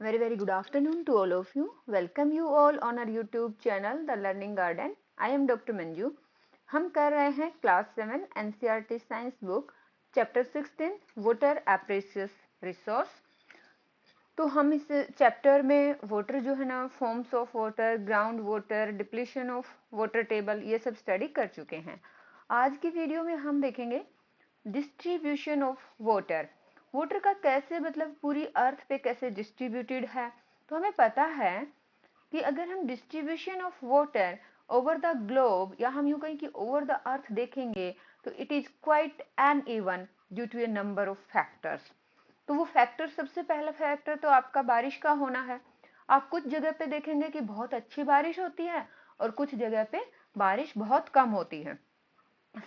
Very good afternoon to all of you. Welcome you all on our YouTube channel The Learning Garden. I am Dr. Manju. हम कर रहे हैं class 7 NCERT science book chapter 16 water a precious resource. तो हम इस chapter में water जो है ना, forms of water, ground water, depletion of water table, ये सब स्टडी कर चुके हैं। आज की वीडियो में हम देखेंगे डिस्ट्रीब्यूशन ऑफ वाटर। वाटर का कैसे मतलब पूरी अर्थ पे कैसे डिस्ट्रीब्यूटेड है। तो हमें पता है कि अगर हम distribution of water over the globe या हम यूं कहें कि ओवर द अर्थ देखेंगे तो it is quite uneven due to a number of factors. तो वो फैक्टर, सबसे पहला फैक्टर तो आपका बारिश का होना है। आप कुछ जगह पे देखेंगे कि बहुत अच्छी बारिश होती है और कुछ जगह पे बारिश बहुत कम होती है।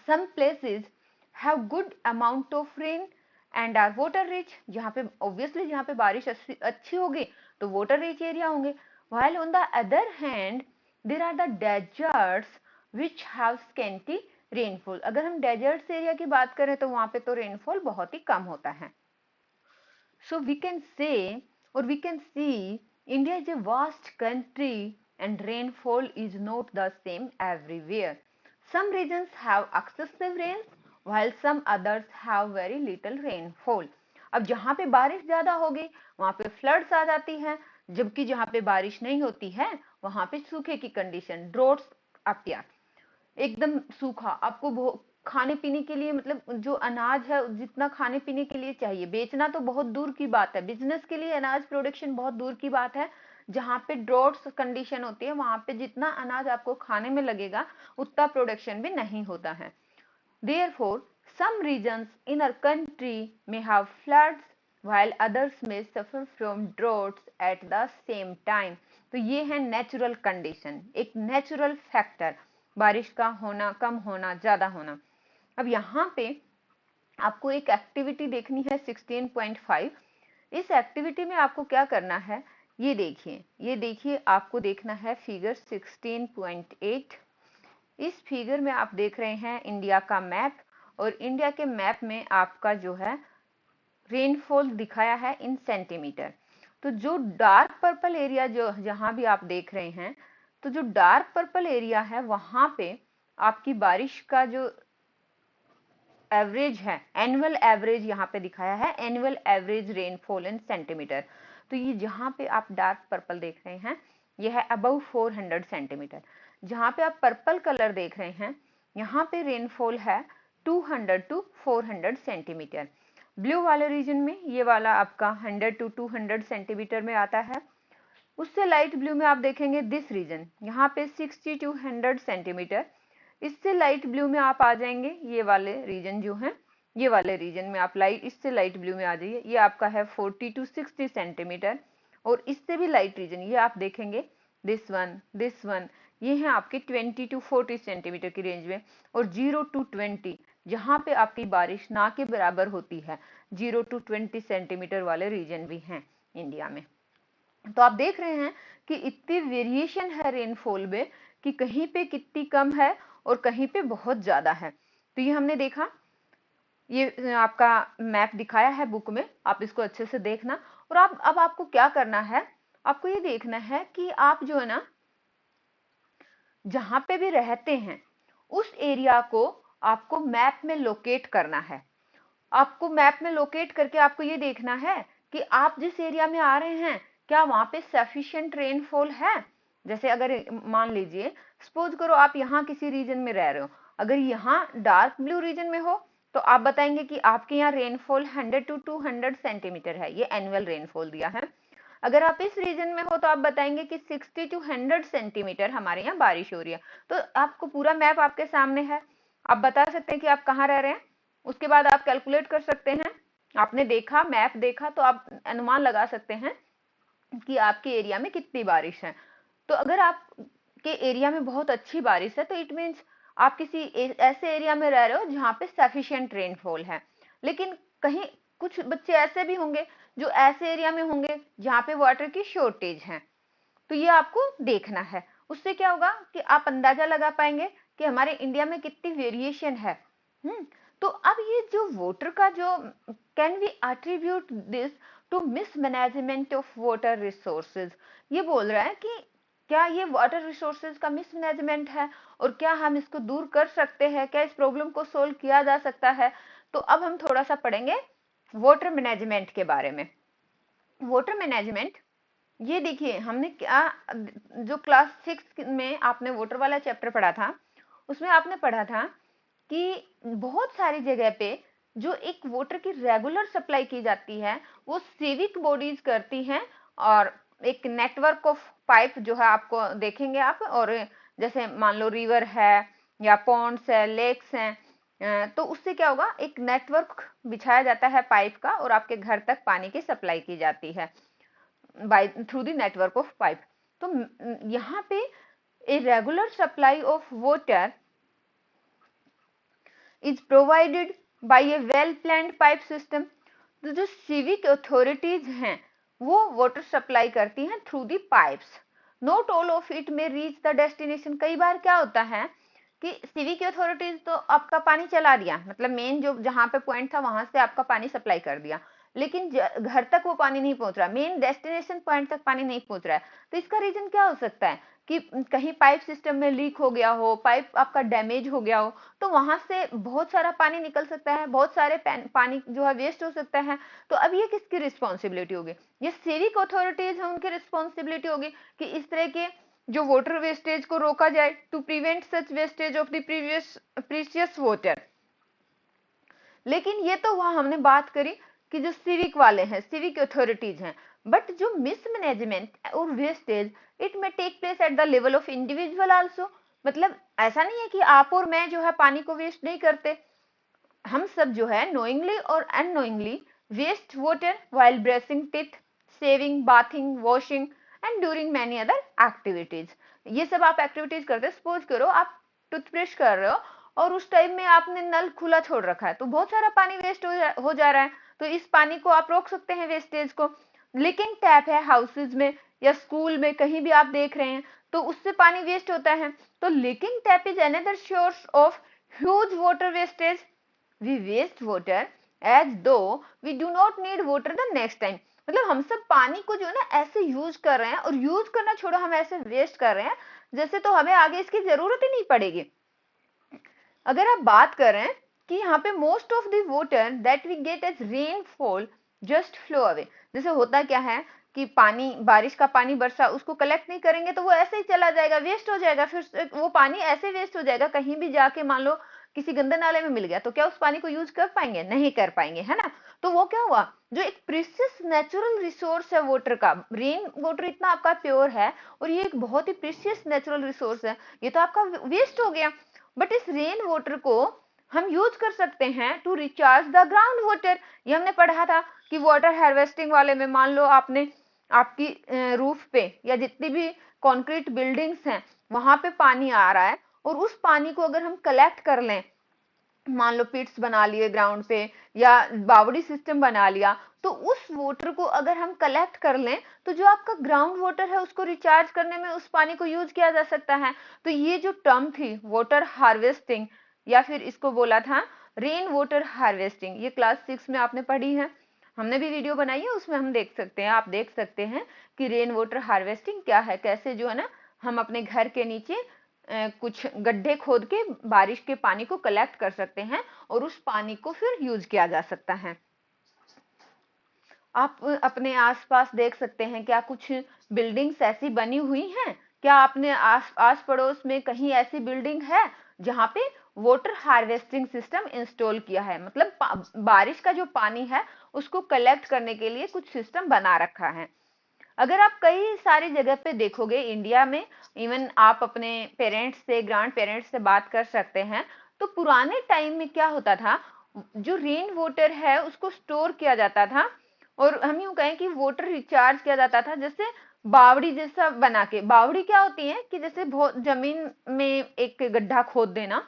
Some places have good amount of rain and are water rich. जहाँ पे ऑब्वियसली जहाँ पे बारिश अच्छी होगी तो वाटर रिच एरिया होंगे। while on the other hand there are the deserts which have scanty rainfall। अगर हम डेजर्ट्स एरिया की बात करें तो वहां पे तो रेनफॉल बहुत ही कम होता है। So we can say or we can see India is a vast country and rainfall is not the same everywhere. Some regions have excessive rains while some others have very little rainfall। अब जहाँ पे बारिश ज्यादा होगी वहां पे floods आ जाती हैं, जबकि जहाँ पे बारिश नहीं होती है वहां पे सूखे की कंडीशन, ड्रॉट्स अपीयर, एकदम सूखा। आपको खाने पीने के लिए मतलब जो अनाज है जितना खाने पीने के लिए चाहिए, बेचना तो बहुत दूर की बात है, बिजनेस के लिए अनाज प्रोडक्शन बहुत दूर की बात है। जहाँ पे ड्रॉट्स कंडीशन होती है वहां पे जितना अनाज आपको खाने में लगेगा उतना प्रोडक्शन भी नहीं होता है। Therefore, some regions in our country may have floods while others may suffer from droughts at the same time। तो ये है नेचुरल कंडीशन, एक नेचुरल फैक्टर, बारिश का होना, कम होना, ज्यादा होना। अब यहाँ पे आपको एक एक्टिविटी देखनी है 16.5। इस एक्टिविटी में आपको क्या करना है ये देखिए आपको देखना है फिगर 16.8। इस फिगर में आप देख रहे हैं इंडिया का मैप, और इंडिया के मैप में आपका जो है रेनफॉल दिखाया है इन सेंटीमीटर। तो जो डार्क पर्पल एरिया जो जहां भी आप देख रहे हैं, तो जो डार्क पर्पल एरिया है वहां पे आपकी बारिश का जो एवरेज है, एनुअल एवरेज यहाँ पे दिखाया है, annual average rainfall in centimetre. तो ये जहां पे आप डार्क पर्पल देख रहे हैं ये है अबव 400 सेंटीमीटर। जहां पे आप पर्पल कलर देख रहे हैं यहाँ पे रेनफॉल है 200 टू 400 सेंटीमीटर। ब्लू वाले रीजन में ये वाला आपका 100 टू 200 सेंटीमीटर में आता है। उससे लाइट ब्लू में आप देखेंगे दिस रीजन, यहाँ पे 60 टू 100 सेंटीमीटर। इससे लाइट ब्लू में आप आ जाएंगे ये वाले रीजन जो है, ये वाले रीजन में आप इससे लाइट ब्लू में आ जाइए, ये आपका है 40 टू 60 सेंटीमीटर। और इससे भी लाइट रीजन ये आप देखेंगे दिस वन, ये है आपके 20 टू 40 सेंटीमीटर की रेंज में। और 0 टू 20 जहां पे आपकी बारिश ना के बराबर होती है, 0 टू 20 सेंटीमीटर वाले रीजन भी हैं इंडिया में। तो आप देख रहे हैं कि इतनी वेरिएशन है रेनफॉल में कि कहीं पे कितनी कम है और कहीं पे बहुत ज्यादा है। तो ये हमने देखा, ये आपका मैप दिखाया है बुक में, आप इसको अच्छे से देखना। और अब आपको क्या करना है, आपको ये देखना है कि आप जो है ना जहां पे भी रहते हैं उस एरिया को आपको मैप में लोकेट करना है। आपको मैप में लोकेट करके आपको ये देखना है कि आप जिस एरिया में आ रहे हैं क्या वहां पे सफिशिएंट रेनफॉल है। जैसे अगर मान लीजिए सपोज करो आप यहाँ किसी रीजन में रह रहे हो, अगर यहाँ डार्क ब्लू रीजन में हो तो आप बताएंगे कि आपके यहाँ रेनफॉल 100 टू 200 सेंटीमीटर है, ये एनुअल रेनफॉल दिया है। अगर आप इस रीजन में हो तो आप बताएंगे कि 60 टू 100 सेंटीमीटर हमारे यहाँ बारिश हो रही है। तो आपको पूरा मैप आपके सामने है, आप बता सकते हैं कि आप कहाँ रह रहे हैं। उसके बाद आप कैलकुलेट कर सकते हैं, आपने देखा मैप देखा तो आप अनुमान लगा सकते हैं कि आपके एरिया में कितनी बारिश है। तो अगर आपके एरिया में बहुत अच्छी बारिश है तो इट मीन्स आप किसी ऐसे एरिया में रह रहे हो जहाँ पे सफिशिएंट रेनफॉल है। लेकिन कहीं कुछ बच्चे ऐसे भी होंगे जो ऐसे एरिया में होंगे जहाँ पे वाटर की शॉर्टेज है। तो ये आपको देखना है, उससे क्या होगा कि आप अंदाजा लगा पाएंगे कि हमारे इंडिया में कितनी वेरिएशन है। तो अब ये जो वाटर का जो can we attribute this to mismanagement of water resources. ये बोल रहा है कि क्या ये वाटर रिसोर्सेज का मिसमैनेजमेंट है और क्या हम इसको दूर कर सकते हैं, क्या इस प्रॉब्लम को सोल्व किया जा सकता है। तो अब हम थोड़ा सा पढ़ेंगे वाटर मैनेजमेंट के बारे में। वाटर मैनेजमेंट, ये देखिए हमने क्या, जो क्लास 6 में आपने वाटर वाला चैप्टर पढ़ा था उसमें आपने पढ़ा था कि बहुत सारी जगह पे जो एक वाटर की रेगुलर सप्लाई की जाती है वो सिविक बॉडीज करती हैं, और एक नेटवर्क ऑफ पाइप जो है आपको देखेंगे आप, और जैसे मान लो रिवर है या पॉन्ड्स है, लेक्स हैं, तो उससे क्या होगा, एक नेटवर्क बिछाया जाता है पाइप का और आपके घर तक पानी की सप्लाई की जाती है by through the network of pipe. तो यहाँ पे a regular supply of water is provided by a well planned pipe system। तो जो सिविक अथॉरिटीज हैं वो वाटर सप्लाई करती हैं through the pipes. Not all of it में रीच द डेस्टिनेशन। कई बार क्या होता है कि सिविक अथॉरिटीज तो आपका पानी चला दिया, मतलब मेन जो जहां पे पॉइंट था वहां से आपका पानी सप्लाई कर दिया, लेकिन घर तक वो पानी नहीं पहुंच रहा, मेन डेस्टिनेशन पॉइंट तक पानी नहीं पहुंच रहा है। तो इसका रीजन क्या हो सकता है कि कहीं पाइप सिस्टम में लीक हो गया हो, पाइप आपका डैमेज हो गया हो, तो वहां से बहुत सारा पानी निकल सकता है, बहुत सारे पानी जो है वेस्ट हो सकता है। तो अब ये किसकी रिस्पॉन्सिबिलिटी होगी, ये सिविक अथॉरिटीज है उनकी रिस्पॉन्सिबिलिटी होगी कि इस तरह के जो वाटर वेस्टेज को रोका जाए, to prevent such wastage of the precious water. लेकिन ये तो वहां हमने बात करी कि जो सिविक वाले हैं, सिविक अथॉरिटीज हैं, बट जो मिसमैनेजमेंट और वेस्टेज इट में take place at the level of individual also. मतलब ऐसा नहीं है कि आप और मैं जो है पानी को वेस्ट नहीं करते, हम सब जो है नोइंगली और unknowingly waste water while brushing teeth, shaving, bathing, washing and during many other activities. ये सब आप एक्टिविटीज करते हैं, सपोज करो आप टूथब्रश कर रहे हो और उस टाइम में आपने नल खुला छोड़ रखा है तो बहुत सारा पानी वेस्ट हो जा रहा है, तो इस पानी को आप रोक सकते हैं वेस्टेज को। लीकिंग टैप है हाउसेज में या स्कूल में कहीं भी आप देख रहे हैं तो उससे पानी वेस्ट होता है। तो leaking tap is another source of huge water wastage. We waste water as though we do not need water the next time. मतलब हम सब पानी को जो है ना ऐसे यूज कर रहे हैं, और यूज करना छोड़ो हम ऐसे वेस्ट कर रहे हैं जैसे तो हमें आगे इसकी जरूरत ही नहीं पड़ेगी। अगर आप बात करें कि यहाँ पे most of the water that we get as rainfall just flow away. जैसे होता क्या है कि पानी, बारिश का पानी बरसा, उसको कलेक्ट नहीं करेंगे तो वो ऐसे ही चला जाएगा, वेस्ट हो जाएगा, फिर वो पानी ऐसे वेस्ट हो जाएगा, कहीं भी जाके मान लो किसी गंदे नाले में मिल गया तो क्या उस पानी को यूज कर पाएंगे, नहीं कर पाएंगे, है ना। तो वो क्या हुआ, जो एक प्रीशियस नेचुरल रिसोर्स है वाटर का, रेन वाटर इतना आपका प्योर है और ये एक बहुत ही प्रीशियस नेचुरल रिसोर्स है, ये तो आपका वेस्ट हो गया। बट इस रेन वाटर को हम यूज कर सकते हैं to recharge the ground water. ये हमने पढ़ा था कि वाटर हार्वेस्टिंग वाले में मान लो आपने आपकी रूफ पे या जितनी भी कंक्रीट बिल्डिंग्स हैं वहां पे पानी आ रहा है, और उस पानी को अगर हम कलेक्ट कर लें, मान लो पिट्स बना लिए ग्राउंड पे या बावड़ी सिस्टम बना लिया, तो उस वाटर को अगर हम कलेक्ट कर लें तो जो आपका ग्राउंड वाटर है उसको रिचार्ज करने में उस पानी को यूज किया जा सकता है। तो ये जो टर्म थी वाटर हार्वेस्टिंग, या फिर इसको बोला था रेन वाटर हार्वेस्टिंग, ये क्लास 6 में आपने पढ़ी है, हमने भी वीडियो बनाई है उसमें हम देख सकते हैं, आप देख सकते हैं कि रेन वाटर हार्वेस्टिंग क्या है, कैसे जो है ना हम अपने घर के नीचे कुछ गड्ढे खोद के बारिश के पानी को कलेक्ट कर सकते हैं और उस पानी को फिर यूज किया जा सकता है। आप अपने आसपास देख सकते हैं क्या कुछ बिल्डिंग्स ऐसी बनी हुई हैं, क्या आपने आस पड़ोस में कहीं ऐसी बिल्डिंग है जहां पे वाटर हार्वेस्टिंग सिस्टम इंस्टॉल किया है, मतलब बारिश का जो पानी है उसको कलेक्ट करने के लिए कुछ सिस्टम बना रखा है। अगर आप कई सारी जगह पे देखोगे इंडिया में, इवन आप अपने पेरेंट्स से, ग्रैंड पेरेंट्स से बात कर सकते हैं, तो पुराने टाइम में क्या होता था, जो रेन वाटर है उसको स्टोर किया जाता था और हम यूं कहें कि वाटर रिचार्ज किया जाता था, जैसे बावड़ी जैसा बना के। बावड़ी क्या होती है कि जैसे बहुत जमीन में एक गड्ढा खोद देना,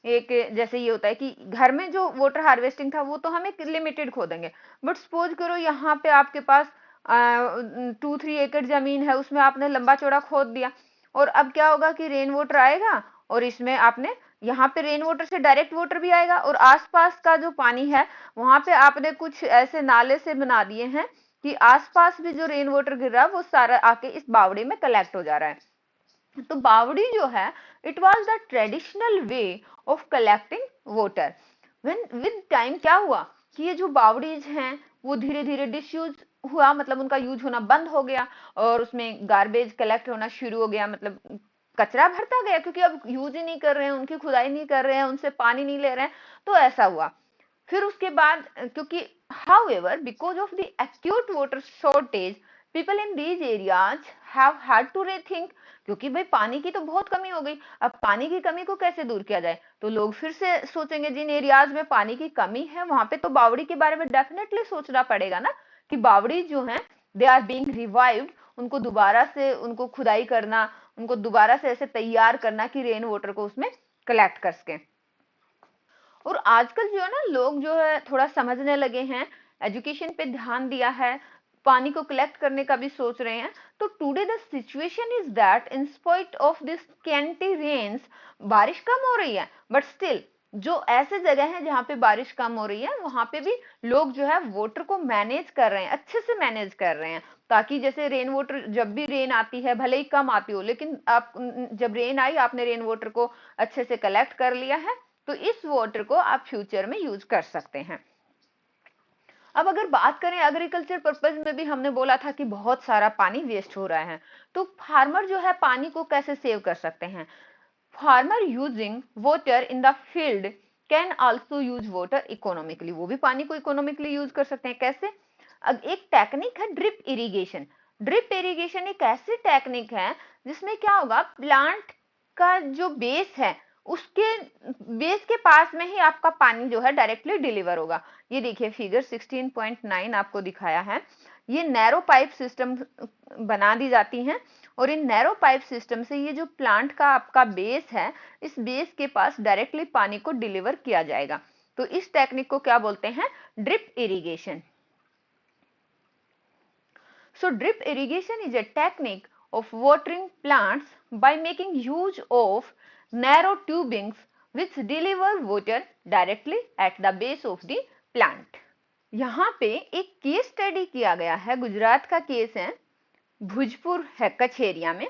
एक जैसे ये होता है कि घर में जो वाटर हार्वेस्टिंग था वो तो हम एक लिमिटेड खोदेंगे, बट सपोज करो यहाँ पे आपके पास 2-3 एकड़ जमीन है, उसमें आपने लंबा चौड़ा खोद दिया, और अब क्या होगा कि रेन वाटर आएगा और इसमें आपने यहाँ पे रेन वाटर से डायरेक्ट वाटर भी आएगा, और आसपास का जो पानी है वहां पे आपने कुछ ऐसे नाले से बना दिए हैं कि आसपास भी जो रेन वाटर गिर रहा है वो सारा आके इस बावड़ी में कलेक्ट हो जा रहा है। तो बावड़ी जो है it was the traditional way of collecting water. With time क्या हुआ कि ये जो बावड़ीज हैं वो धीरे धीरे डिसयूज हुआ, मतलब उनका यूज होना बंद हो गया और उसमें गार्बेज कलेक्ट होना शुरू हो गया, मतलब कचरा भरता गया क्योंकि अब यूज ही नहीं कर रहे हैं, उनकी खुदाई नहीं कर रहे हैं, उनसे पानी नहीं ले रहे हैं, तो ऐसा हुआ। फिर उसके बाद क्योंकि however because of the acute water shortage people in these areas have had to rethink, क्योंकि भाई पानी की तो बहुत कमी हो गई, अब पानी की कमी को कैसे दूर किया जाए, तो लोग फिर से सोचेंगे जिन एरियाज में पानी की कमी है वहां पे तो बावड़ी के बारे में डेफिनेटली सोचना पड़ेगा ना, कि बावड़ी जो है दे आर बीइंग रिवाइव्ड, उनको दोबारा से उनको खुदाई करना, उनको दोबारा से ऐसे तैयार करना कि रेन वाटर को उसमें कलेक्ट कर सके। और आजकल जो है ना लोग जो है थोड़ा समझने लगे हैं, एजुकेशन पे ध्यान दिया है, पानी को कलेक्ट करने का भी सोच रहे हैं। तो today the situation is that in spite of this scanty rains, बारिश कम हो रही है बट स्टिल जो ऐसे जगह हैं जहाँ पे बारिश कम हो रही है वहां पे भी लोग जो है वाटर को मैनेज कर रहे हैं, अच्छे से मैनेज कर रहे हैं, ताकि जैसे रेन वाटर जब भी रेन आती है भले ही कम आती हो लेकिन आप जब रेन आई आपने रेन वाटर को अच्छे से कलेक्ट कर लिया है तो इस वाटर को आप फ्यूचर में यूज कर सकते हैं। अब अगर बात करें एग्रीकल्चर पर्पज में भी हमने बोला था कि बहुत सारा पानी वेस्ट हो रहा है, तो फार्मर जो है पानी को कैसे सेव कर सकते हैं। Farmer using water in the field can also use water economically, वो भी पानी को इकोनॉमिकली यूज कर सकते हैं। कैसे? अब एक टेक्निक है ड्रिप इरिगेशन। ड्रिप इरिगेशन एक ऐसी टेक्निक है जिसमें क्या होगा, प्लांट का जो बेस है उसके बेस के पास में ही आपका पानी जो है डायरेक्टली डिलीवर होगा। ये देखिए फिगर 16.9 आपको दिखाया है, ये नैरो पाइप सिस्टम बना दी जाती हैं और इन नैरो पाइप सिस्टम से ये जो प्लांट का आपका बेस है इस बेस के पास डायरेक्टली पानी को डिलीवर किया जाएगा। तो इस टेक्निक को क्या बोलते हैं? Drip irrigation. So drip irrigation is a technique of watering plants by making use of narrow tubings which deliver water directly at the base of the plant. यहाँ पे एक केस स्टडी किया गया है, गुजरात का केस है, भुजपुर है कच्छ एरिया में।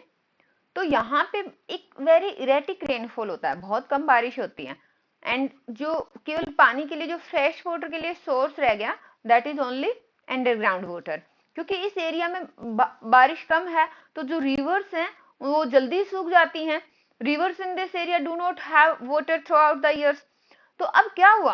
तो यहाँ पे एक वेरी इरेटिक रेनफॉल होता है, बहुत कम बारिश होती है एंड जो केवल पानी के लिए जो फ्रेश वाटर के लिए सोर्स रह गया that is only underground water, क्योंकि इस एरिया में बारिश कम है तो जो रिवर्स हैं वो जल्दी सूख जाती हैं। Reverse in this area do not have water through out the years. तो अब क्या हुआ,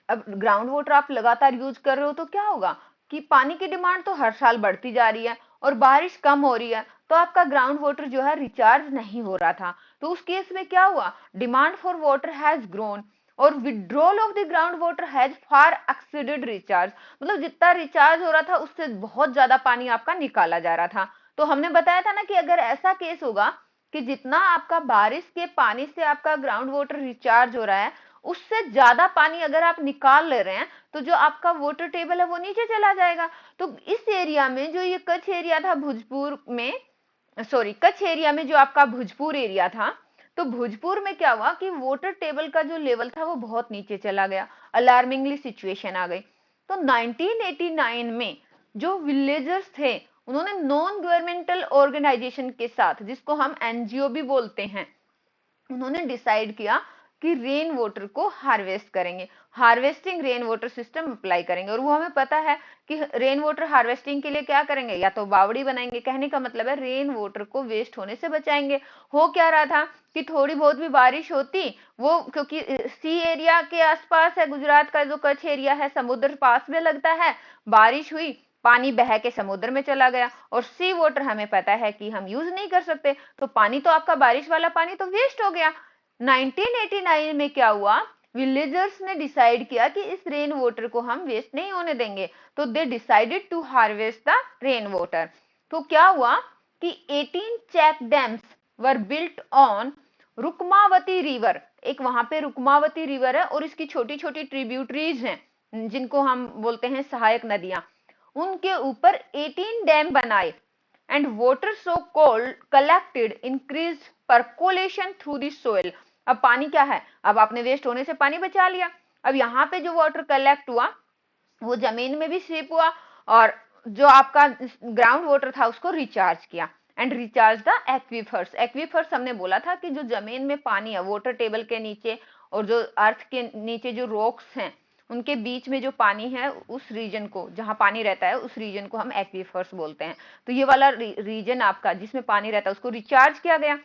अब ग्राउंड वाटर आप लगातार यूज कर रहे हो तो क्या होगा कि पानी की डिमांड तो हर साल बढ़ती जा रही है और बारिश कम हो रही है तो आपका ग्राउंड वाटर जो है रिचार्ज नहीं हो रहा था। तो उस केस में क्या हुआ, demand for water has grown और withdrawal of the ground water has far exceeded recharge, मतलब जितना रिचार्ज हो रहा था उससे बहुत ज्यादा पानी आपका निकाला जा रहा था। तो हमने बताया था ना कि अगर ऐसा केस होगा कि जितना आपका बारिश के पानी से आपका ग्राउंड वाटर रिचार्ज हो रहा है उससे ज्यादा पानी अगर आप निकाल ले रहे हैं तो जो आपका वाटर टेबल है वो नीचे चला जाएगा। तो इस एरिया में जो ये कच्छ एरिया था भोजपुर में, सॉरी कच्छ एरिया में जो आपका भोजपुर एरिया था, तो भोजपुर में क्या हुआ कि वाटर टेबल का जो लेवल था वो बहुत नीचे चला गया, अलार्मिंगली सिचुएशन आ गई। तो 1989 में जो विलेजर्स थे उन्होंने नॉन गवर्नमेंटल ऑर्गेनाइजेशन के साथ, जिसको हम एनजीओ भी बोलते हैं, उन्होंने डिसाइड किया कि रेन वाटर को हार्वेस्ट करेंगे, harvesting rain water system apply करेंगे। और वो हमें पता है कि रेन वाटर हार्वेस्टिंग के लिए क्या करेंगे, या तो बावड़ी बनाएंगे, कहने का मतलब है रेन वाटर को वेस्ट होने से बचाएंगे। हो क्या रहा था कि थोड़ी बहुत भी बारिश होती, वो क्योंकि सी एरिया के आसपास है, गुजरात का जो कच्छ एरिया है समुद्र पास में लगता है, बारिश हुई पानी बह के समुद्र में चला गया और सी वाटर हमें पता है कि हम यूज नहीं कर सकते, तो पानी तो आपका बारिश वाला पानी तो वेस्ट हो गया। 1989 में क्या हुआ, विलेजर्स ने डिसाइड किया कि इस रेन वाटर को हम वेस्ट नहीं होने देंगे, तो they decided to harvest the rain water. तो क्या हुआ कि 18 check dams were built on Rukmavati river, एक वहां पे रुकमावती रिवर है और इसकी छोटी छोटी ट्रिब्यूटरीज हैं जिनको हम बोलते हैं सहायक नदियां, उनके ऊपर 18 डैम बनाए and water so called collected increase percolation through the soil. अब पानी क्या है, अब आपने वेस्ट होने से पानी बचा लिया, अब यहाँ पे जो वाटर कलेक्ट हुआ वो जमीन में भी सीप हुआ और जो आपका ग्राउंड वाटर था उसको रिचार्ज किया and recharge the aquifers. Aquifers हमने बोला था कि जो जमीन में पानी है वाटर टेबल के नीचे और जो अर्थ के नीचे जो रॉक्स हैं उनके बीच में जो पानी है उस रीजन को, जहां पानी रहता है उस रीजन को हम एक्वीफर्स बोलते हैं। तो ये वाला रीजन आपका जिसमें पानी रहता है उसको रिचार्ज किया गया।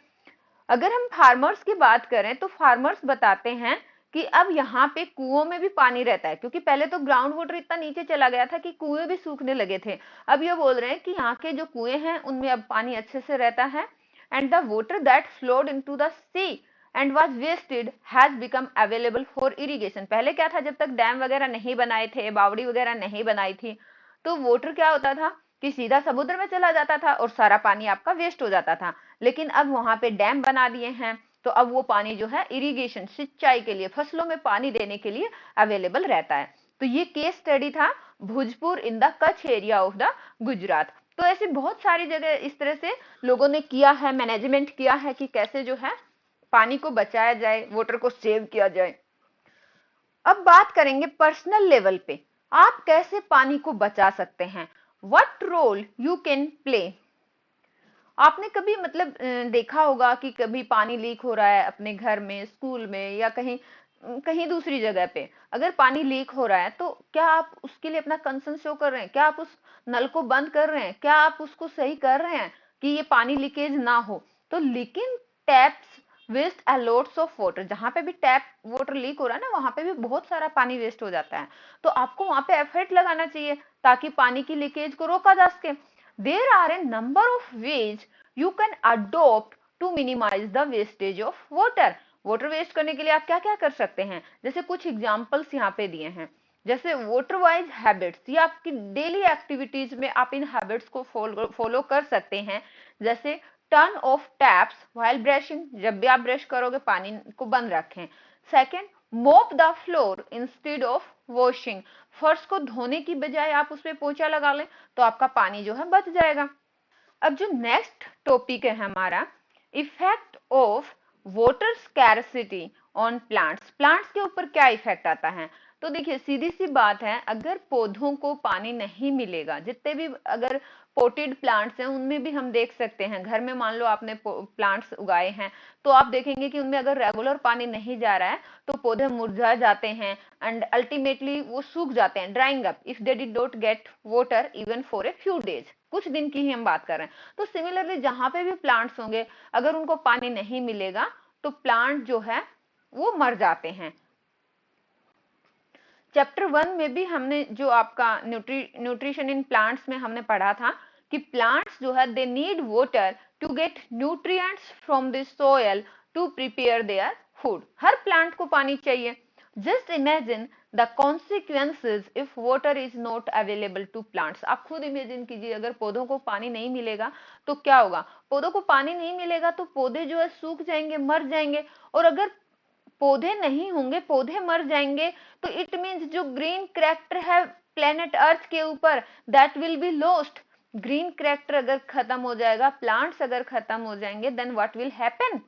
अगर हम फार्मर्स की बात करें तो फार्मर्स बताते हैं कि अब यहाँ पे कुओं में भी पानी रहता है, क्योंकि पहले तो ग्राउंड वाटर इतना नीचे चला गया था कि कुएं भी सूखने लगे थे। अब ये बोल रहे हैं कि यहाँ के जो कुएं हैं उनमें अब पानी अच्छे से रहता है and the water that flowed into the sea and was wasted has become available for irrigation. पहले क्या था, जब तक डैम वगैरह नहीं बनाए थे, बावड़ी वगैरह नहीं बनाई थी, तो वाटर क्या होता था कि सीधा समुद्र में चला जाता था और सारा पानी आपका वेस्ट हो जाता था। लेकिन अब वहां पे डैम बना दिए हैं तो अब वो पानी जो है इरिगेशन, सिंचाई के लिए, फसलों में पानी देने के लिए अवेलेबल रहता है। तो ये केस स्टडी था Bhojpur in the Kutch area of the Gujarat. तो ऐसे बहुत सारी जगह इस तरह से लोगों ने किया है, मैनेजमेंट किया है कि कैसे जो है पानी को बचाया जाए, वाटर को सेव किया जाए। अब बात करेंगे पर्सनल लेवल पे, आप कैसे पानी को बचा सकते हैं, what role you can play. आपने कभी मतलब देखा होगा कि कभी पानी लीक हो रहा है अपने घर में, स्कूल में या कहीं कहीं दूसरी जगह पे, अगर पानी लीक हो रहा है तो क्या आप उसके लिए अपना कंसर्न शो कर रहे हैं, क्या आप उस नल को बंद कर रहे हैं, क्या आप उसको सही कर रहे हैं कि ये पानी लीकेज ना हो। तो लेकिन taps waste a lots of water, जहां पे भी टैप वाटर लीक हो रहा है ना वहां पे भी बहुत सारा पानी वेस्ट हो जाता है। तो आपको वहां पे एफर्ट लगाना चाहिए ताकि पानी की लीकेज को रोका जा सके। There are a number of ways you can adopt to minimize the wastage of water. Water waste करने के लिए आप क्या क्या कर सकते हैं, जैसे कुछ एग्जांपल्स यहाँ पे दिए हैं। जैसे वाटर वाइज हैबिट्स, ये आपकी डेली एक्टिविटीज में आप इन हैबिट्स को फॉलो कर सकते हैं। जैसे turn off taps while brushing, जब भी आप ब्रश करोगे पानी को बंद रखें। सेकेंड, मोप the floor instead of washing, फर्श को धोने की बजाय आप उस पर पोछा लगा लें तो आपका पानी जो है बच जाएगा। अब जो नेक्स्ट टॉपिक है हमारा, effect of water scarcity on plants. Plants के ऊपर क्या इफेक्ट आता है, तो देखिए सीधी सी बात है, अगर पौधों को पानी नहीं मिलेगा, जितने भी अगर पोटेड प्लांट्स हैं उनमें भी हम देख सकते हैं, घर में मान लो आपने प्लांट्स उगाए हैं तो आप देखेंगे कि उनमें अगर रेगुलर पानी नहीं जा रहा है तो पौधे मुरझा जाते हैं एंड अल्टीमेटली वो सूख जाते हैं, drawing up if they did not get water even for a few days, कुछ दिन की ही हम बात कर रहे हैं। तो सिमिलरली जहां पे भी प्लांट्स होंगे अगर उनको पानी नहीं मिलेगा तो प्लांट जो है वो मर जाते हैं। चैप्टर 1 में भी हमने जो आपका न्यूट्रिशन इन प्लांट्स में हमने पढ़ा था कि प्लांट्स जो है they need water to get nutrients from the soil to prepare their food. हर प्लांट को पानी चाहिए। Just imagine the consequences if water is not available to plants. आप खुद इमेजिन कीजिए अगर पौधों को पानी नहीं मिलेगा तो क्या होगा, पौधों को पानी नहीं मिलेगा तो पौधे जो है सूख जाएंगे, मर जाएंगे। और अगर पौधे नहीं होंगे, पौधे मर जाएंगे, तो इट मीन्स जो ग्रीन करेक्टर है प्लेनेट अर्थ के ऊपर that will be lost. Green character अगर खत्म हो जाएगा, प्लांट्स अगर खत्म हो जाएंगे, देन व्हाट विल हैपन।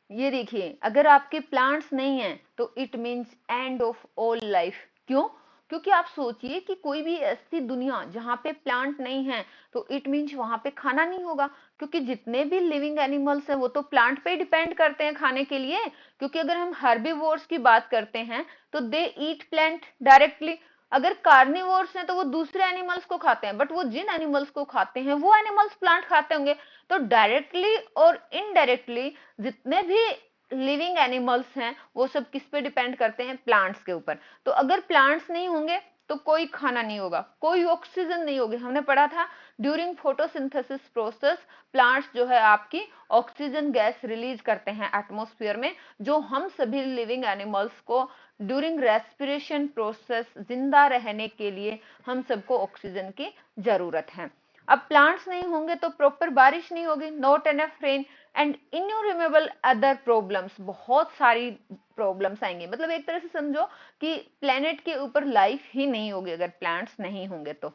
ये देखिए अगर आपके प्लांट्स नहीं है तो it means end of all life. क्यों, क्योंकि आप सोचिए कि कोई भी ऐसी दुनिया जहां पे प्लांट नहीं है तो इट मीन्स वहां पे खाना नहीं होगा, क्योंकि जितने भी लिविंग एनिमल्स हैं वो तो प्लांट पे डिपेंड करते हैं खाने के लिए। क्योंकि अगर हम हर्बीवोर्स की बात करते हैं तो दे ईट प्लांट डायरेक्टली, अगर कार्निवोर्स हैं तो वो दूसरे एनिमल्स को खाते हैं, बट वो जिन एनिमल्स को खाते हैं वो एनिमल्स प्लांट खाते होंगे। तो डायरेक्टली और इनडायरेक्टली जितने भी लिविंग एनिमल्स हैं वो सब किस पे डिपेंड करते हैं, प्लांट्स के ऊपर। तो अगर प्लांट्स नहीं होंगे तो कोई खाना नहीं होगा, कोई ऑक्सीजन नहीं होगी। हमने पढ़ा था ड्यूरिंग फोटोसिंथेसिस प्रोसेस प्लांट्स जो है आपकी ऑक्सीजन गैस रिलीज करते हैं एटमॉस्फेयर में, जो हम सभी लिविंग एनिमल्स को ड्यूरिंग रेस्पिरेशन प्रोसेस जिंदा रहने के लिए हम सबको ऑक्सीजन की जरूरत है। अब प्लांट्स नहीं होंगे तो प्रॉपर बारिश नहीं होगी, not enough rain and innumerable other problems, बहुत सारी प्रॉब्लम्स आएंगे। मतलब एक तरह से समझो कि प्लेनेट के ऊपर लाइफ ही नहीं होगी अगर प्लांट्स नहीं होंगे। तो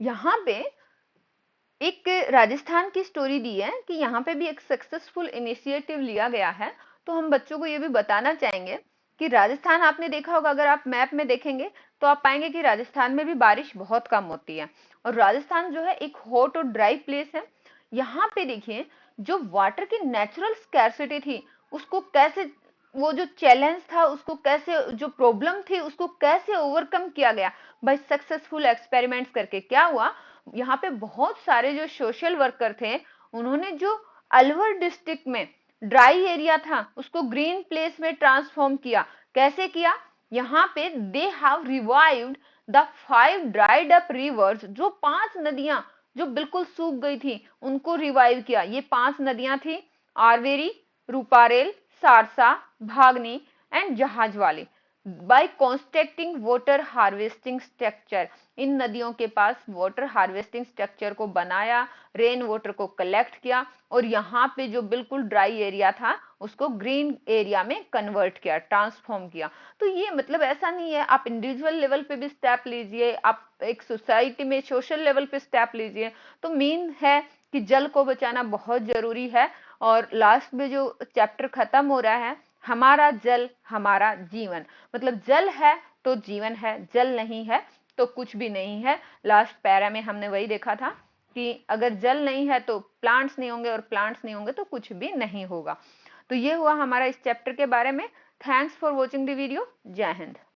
यहाँ पे एक राजस्थान की स्टोरी दी है कि यहाँ पे भी एक सक्सेसफुल इनिशिएटिव लिया गया है। तो हम बच्चों को ये भी बताना चाहेंगे कि राजस्थान आपने देखा होगा, अगर आप मैप में देखेंगे तो आप पाएंगे कि राजस्थान में भी बारिश बहुत कम होती है, और राजस्थान जो है एक हॉट और ड्राई प्लेस है। यहाँ पे देखिए जो वाटर की नेचुरल स्कैर्सिटी थी उसको कैसे, वो जो चैलेंज था उसको कैसे, जो प्रॉब्लम थी उसको कैसे ओवरकम किया गया बाय सक्सेसफुल एक्सपेरिमेंट्स करके। क्या हुआ, यहाँ पे बहुत सारे जो सोशल वर्कर थे उन्होंने जो अलवर डिस्ट्रिक्ट में ड्राई एरिया था उसको ग्रीन प्लेस में ट्रांसफॉर्म किया। कैसे किया, यहाँ पे they have revived the 5 dried up reverse, जो 5 नदियां जो बिल्कुल सूख गई थी उनको रिवाइव किया। ये 5 नदियां थी Arvari, Ruparel, Sarsa, Bhagani and Jahajwali. By constructing water harvesting structure, इन नदियों के पास वाटर हार्वेस्टिंग स्ट्रक्चर को बनाया, रेन वाटर को कलेक्ट किया, और यहाँ पे जो बिल्कुल ड्राई एरिया था उसको ग्रीन एरिया में कन्वर्ट किया, ट्रांसफॉर्म किया। तो ये मतलब ऐसा नहीं है, आप इंडिविजुअल लेवल पे भी स्टेप लीजिए, आप एक सोसाइटी में सोशल लेवल पे स्टेप लीजिए, तो मेन है कि जल को बचाना बहुत जरूरी है। और लास्ट में जो चैप्टर खत्म हो रहा है, हमारा जल हमारा जीवन, मतलब जल है तो जीवन है, जल नहीं है तो कुछ भी नहीं है। लास्ट पैरा में हमने वही देखा था कि अगर जल नहीं है तो प्लांट्स नहीं होंगे, और प्लांट्स नहीं होंगे तो कुछ भी नहीं होगा। तो ये हुआ हमारा इस चैप्टर के बारे में। Thanks for watching the video. जय हिंद।